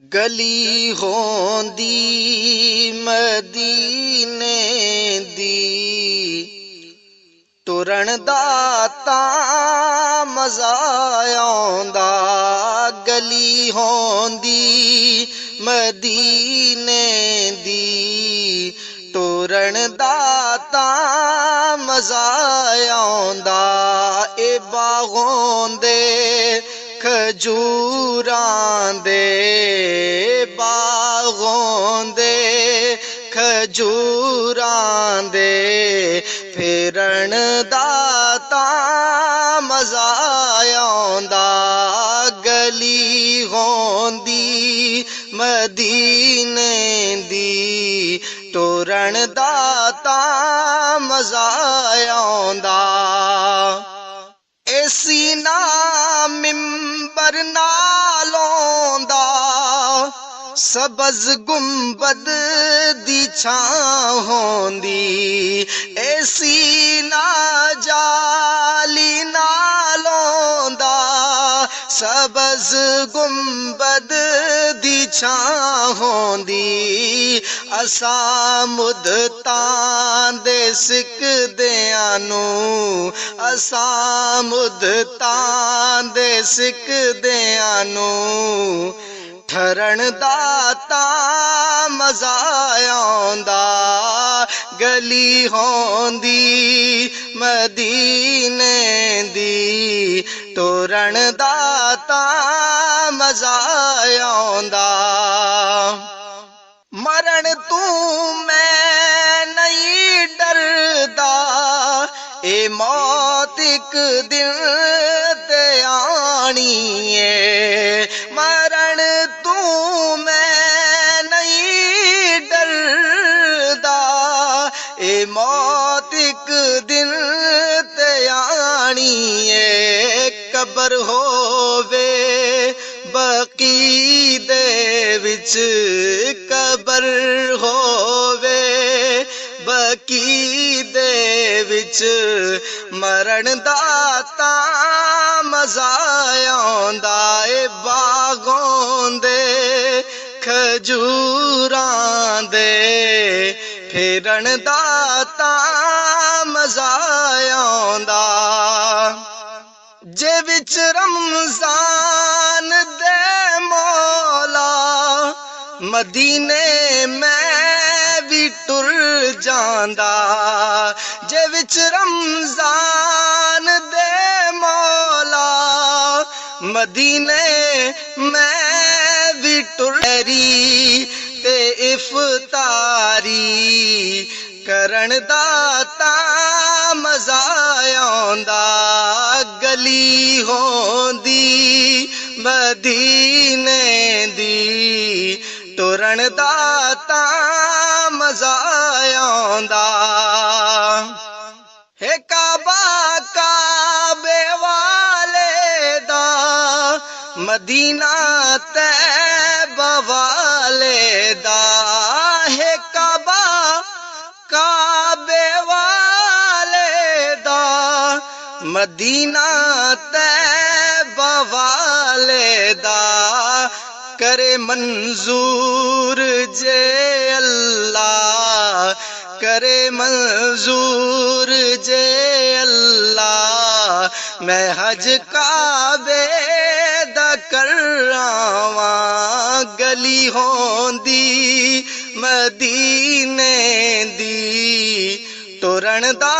गली होंदी मदीने दी तुरन दा तां मज़ा आउंदा। गली होंदी मदीने दी तुरन दा तां मज़ा आउंदा। ए बागों दे खजूरां दे बागों दे खजूरां दे फिरन दा तां मज़ा आउंदा। गली होंदी मदीने दी तुरन दा तां मज़ा आउंदा। ऐसी ना मिंबर नालों दा सबज़ गुंबद दी छां होंदी। ऐसी ना जाली नालों दा सबज़ गुंबद दी छां होंदी। असां मुद्दतां दे सिकदियां नूं असां मुद्दतां दे सिकदियां नूं ठरण दा तां मज़ा आउंदा। गली होंदी मदीने दी तुरन दा तां मज़ा आउंदा। मरण तू मैं नहीं डरदा ए मौत एक दिन ते आनी है। मरण तू मैं नहीं डरदा ए मौत एक दिन ते आनी है। कबर होवे बकी दे विच कबर होवे बकी दे विच मरण दा तां मज़ा आउंदा। ए बागों दे खजूरां दे फिरन दा तां मज़ा आउंदा। जे विच रमज़ान दे मौला मदीने मैं भी टुर जांदा। जे विच रमज़ान दे मौला मदीने मैं भी टुरी ते इफ्तारी करन दा तां मज़ा आउंदा। गली होंदी मदीने दी तुरन दा तां मज़ा आउंदा। हे काबा काबे वाले दा मदीना तैबा वाले दा। हे काबा काबे वाले दा मदीना तैबा वाले दा। करे मंजूर जे अल्लाह करे मंजूर जे अल्लाह मैं हज काबे दा करावां। गली होंदी मदीने दी तुरन दा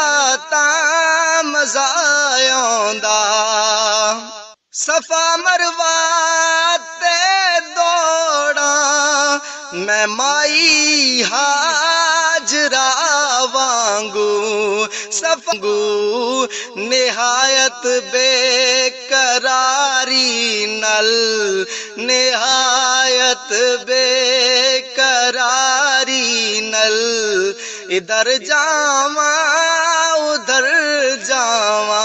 तां मज़ा आउंदा। सफा मरवा ते दौड़ा मैं माई हाजरा वांगू सफंगू निहायत बेकरारी नल निहायत बेकरारी नल। इधर जावा उधर जावा